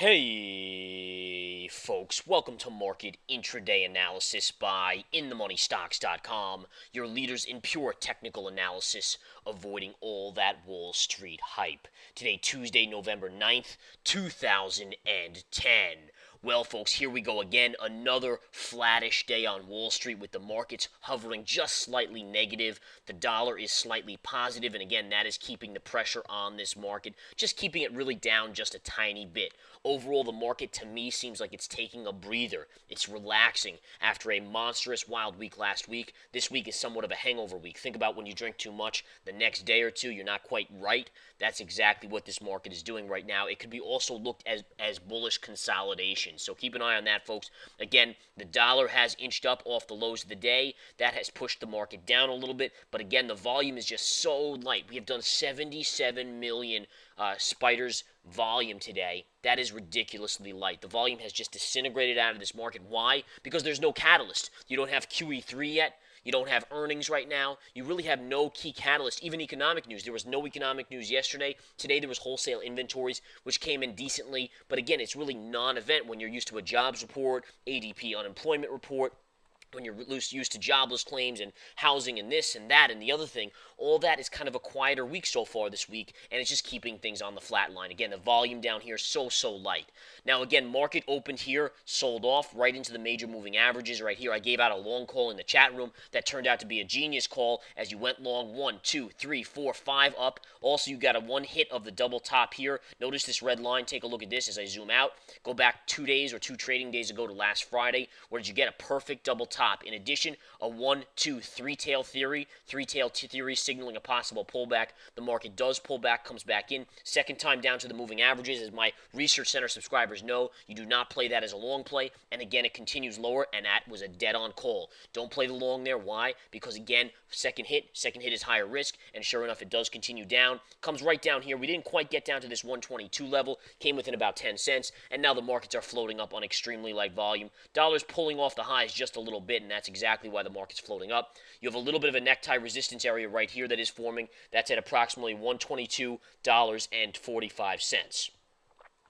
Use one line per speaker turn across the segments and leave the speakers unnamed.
Hey, folks, welcome to Market Intraday Analysis by InTheMoneyStocks.com, your leaders in pure technical analysis, avoiding all that Wall Street hype. Today, Tuesday, November 9th, 2010. Well, folks, here we go again. Another flattish day on Wall Street with the markets hovering just slightly negative. The dollar is slightly positive, and again, that is keeping the pressure on this market, just keeping it really down just a tiny bit. Overall, the market to me seems like it's taking a breather. It's relaxing after a monstrous wild week last week. This week is somewhat of a hangover week. Think about when you drink too much, the next day or two you're not quite right. That's exactly what this market is doing right now. It could be also looked as bullish consolidation. So keep an eye on that, folks. Again, the dollar has inched up off the lows of the day. That has pushed the market down a little bit. But again, the volume is just so light. We have done 77 million spiders volume today. That is ridiculously light. The volume has just disintegrated out of this market. Why? Because there's no catalyst. You don't have QE3 yet. You don't have earnings right now. You really have no key catalyst, even economic news. There was no economic news yesterday. Today there was wholesale inventories, which came in decently. But again, it's really non-event when you're used to a jobs report, ADP unemployment report, when you're used to jobless claims and housing and this and that and the other thing. All that is kind of a quieter week so far this week, and it's just keeping things on the flat line. Again, the volume down here so light. Now again, market opened here, sold off right into the major moving averages right here. I gave out a long call in the chat room that turned out to be a genius call as you went long 1, 2, 3, 4, 5 up. Also, you got a one hit of the double top here. Notice this red line. Take a look at this as I zoom out. Go back 2 days or 2 trading days ago to last Friday. Where did you get a perfect double top? In addition, a 1, 2, 3 tail theory, theory signaling a possible pullback. The market does pull back, comes back in. Second time down to the moving averages. As my Research Center subscribers know, you do not play that as a long play. And again, it continues lower, and that was a dead-on call. Don't play the long there. Why? Because again, second hit is higher risk, and sure enough, it does continue down. Comes right down here. We didn't quite get down to this 122 level. Came within about 10 cents, and now the markets are floating up on extremely light volume. Dollar's pulling off the highs just a little bit, and that's exactly why the market's floating up. You have a little bit of a necktie resistance area right here that is forming. That's at approximately $122.45.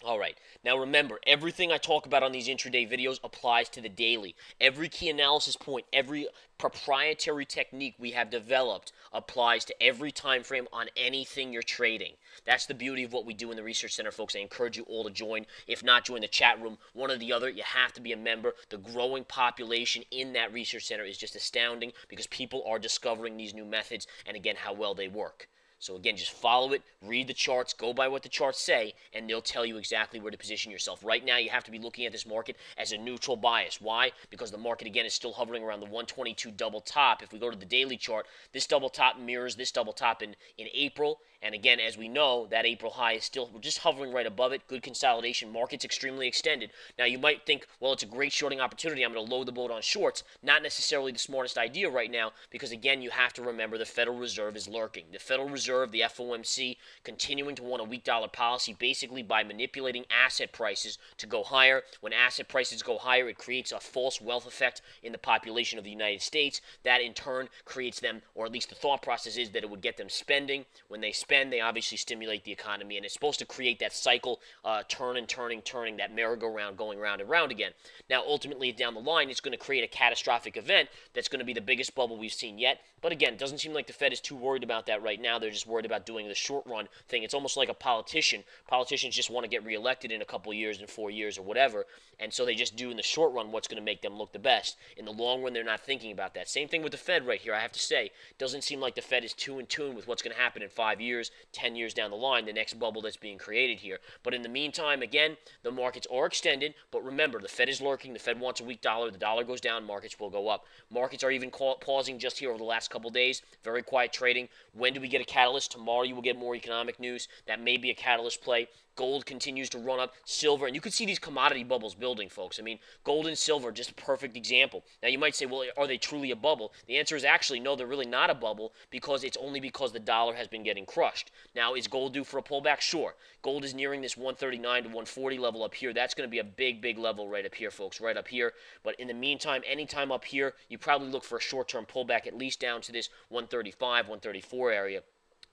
All right. Now remember, everything I talk about on these intraday videos applies to the daily. Every key analysis point, every proprietary technique we have developed applies to every time frame on anything you're trading. That's the beauty of what we do in the Research Center, folks. I encourage you all to join. If not, join the chat room. One or the other, you have to be a member. The growing population in that Research Center is just astounding because people are discovering these new methods and, again, how well they work. So again, just follow it, read the charts, go by what the charts say, and they'll tell you exactly where to position yourself. Right now, you have to be looking at this market as a neutral bias. Why? Because the market, again, is still hovering around the 122 double top. If we go to the daily chart, this double top mirrors this double top in April. And again, as we know, that April high is still just hovering right above it. Good consolidation. Market's extremely extended. Now, you might think, well, it's a great shorting opportunity. I'm going to load the boat on shorts. Not necessarily the smartest idea right now because, again, you have to remember the Federal Reserve is lurking. The Federal Reserve, the FOMC, continuing to want a weak dollar policy basically by manipulating asset prices to go higher. When asset prices go higher, it creates a false wealth effect in the population of the United States. That, in turn, creates them, or at least the thought process is that it would get them spending. When they spend, they obviously stimulate the economy, and it's supposed to create that cycle, turning, that merry-go-round going round and round again. Now, ultimately, down the line, it's going to create a catastrophic event that's going to be the biggest bubble we've seen yet. But again, it doesn't seem like the Fed is too worried about that right now. They're just worried about doing the short-run thing. It's almost like a politician. Politicians just want to get reelected in a couple years, in 4 years, or whatever, and so they just do in the short run what's going to make them look the best. In the long run, they're not thinking about that. Same thing with the Fed right here, I have to say. It doesn't seem like the Fed is too in tune with what's going to happen in 5 years, 10 years down the line, the next bubble that's being created here. But in the meantime, again, the markets are extended, but remember, the Fed is lurking, the Fed wants a weak dollar, the dollar goes down, markets will go up. Markets are even pausing just here over the last couple days, very quiet trading. When do we get a catalyst? Tomorrow you will get more economic news. That may be a catalyst play. Gold continues to run up. Silver, and you can see these commodity bubbles building, folks. I mean, gold and silver, just a perfect example. Now, you might say, well, are they truly a bubble? The answer is actually no, they're really not a bubble because it's only because the dollar has been getting crushed. Now, is gold due for a pullback? Sure. Gold is nearing this 139 to 140 level up here. That's going to be a big level right up here, folks, right up here. But in the meantime, anytime up here, you probably look for a short-term pullback at least down to this 135, 134 area.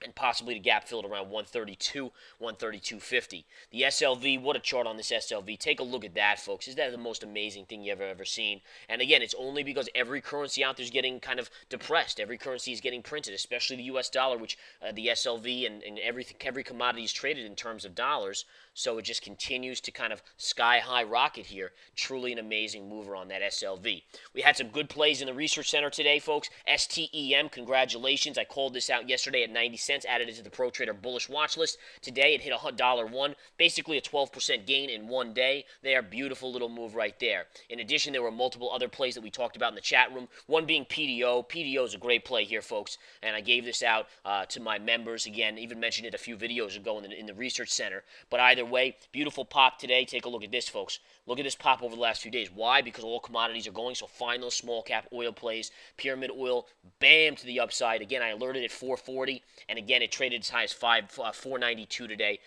and possibly the gap filled around 132, 132.50. The SLV, what a chart on this SLV. Take a look at that, folks. Is that the most amazing thing you've ever seen? And again, it's only because every currency out there is getting kind of depressed. Every currency is getting printed, especially the U.S. dollar, which the SLV and every commodity is traded in terms of dollars. So it just continues to kind of sky-high rocket here. Truly an amazing mover on that SLV. We had some good plays in the Research Center today, folks. STEM, congratulations. I called this out yesterday at 90 cents, added it to the Pro Trader bullish watch list. Today it hit $1.01, basically a 12% gain in one day. There, beautiful little move right there. In addition, there were multiple other plays that we talked about in the chat room. One being PDO. PDO is a great play here, folks, and I gave this out to my members. Again, even mentioned it a few videos ago in the Research Center. But either way, beautiful pop today. Take a look at this, folks. Look at this pop over the last few days. Why? Because all commodities are going, so find those small cap oil plays. Pyramid oil, bam, to the upside. Again, I alerted at 440, and again, it traded as high as 492 today.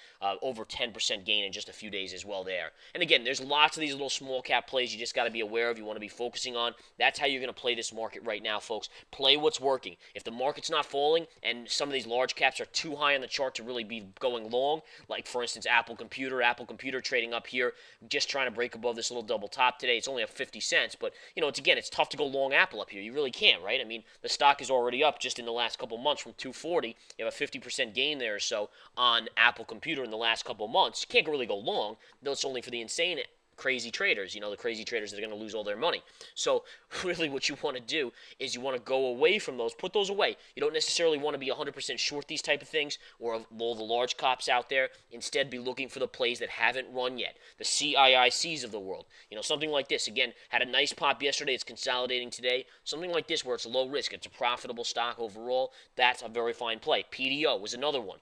Over 10% gain in just a few days as well there. And again, there's lots of these little small cap plays you just got to be aware of, you want to be focusing on. That's how you're going to play this market right now, folks. Play what's working. If the market's not falling and some of these large caps are too high on the chart to really be going long, like for instance Apple Computer trading up here, just trying to break above this little double top today. It's only up 50 cents, but you know, it's tough to go long Apple up here. You really can't, right? I mean, the stock is already up just in the last couple months from 240. You have a 50% gain there or so on Apple Computer in the last couple months. You can't really go long, though it's only for the insane crazy traders, the crazy traders that are going to lose all their money. So really what you want to do is you want to go away from those, put those away. You don't necessarily want to be 100% short these type of things or all the large cops out there. Instead, be looking for the plays that haven't run yet, the CIICs of the world. Something like this, again, had a nice pop yesterday. It's consolidating today. Something like this where it's low risk. It's a profitable stock overall. That's a very fine play. PDO was another one.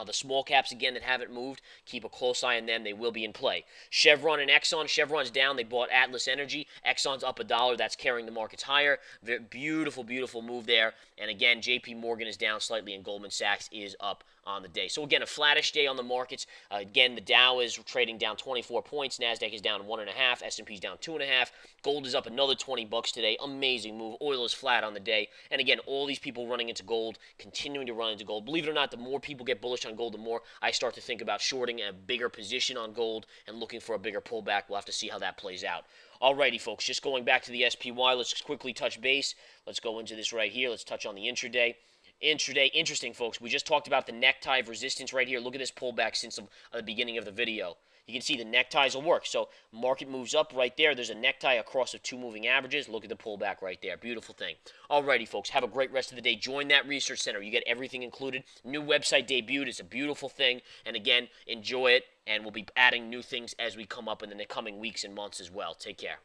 The small caps, again, that haven't moved, keep a close eye on them. They will be in play. Chevron and Exxon. Chevron's down. They bought Atlas Energy. Exxon's up $1. That's carrying the markets higher. Beautiful, beautiful move there. And again, JP Morgan is down slightly, and Goldman Sachs is up on the day. So again, a flattish day on the markets. Again, the Dow is trading down 24 points. NASDAQ is down 1.5. S&P's down 2.5. Gold is up another $20 today. Amazing move. Oil is flat on the day. And again, all these people running into gold, continuing to run into gold. Believe it or not, the more people get bullish on gold, the more I start to think about shorting a bigger position on gold and looking for a bigger pullback. We'll have to see how that plays out. Alrighty, folks, just going back to the SPY, let's quickly touch base. Let's go into this right here. Let's touch on the intraday. Intraday, interesting, folks. We just talked about the necktie of resistance right here. Look at this pullback since the beginning of the video. You can see the neckties will work. So market moves up right there. There's a necktie across the two moving averages. Look at the pullback right there. Beautiful thing. Alrighty, folks. Have a great rest of the day. Join that Research Center. You get everything included. New website debuted. It's a beautiful thing. And again, enjoy it. And we'll be adding new things as we come up in the coming weeks and months as well. Take care.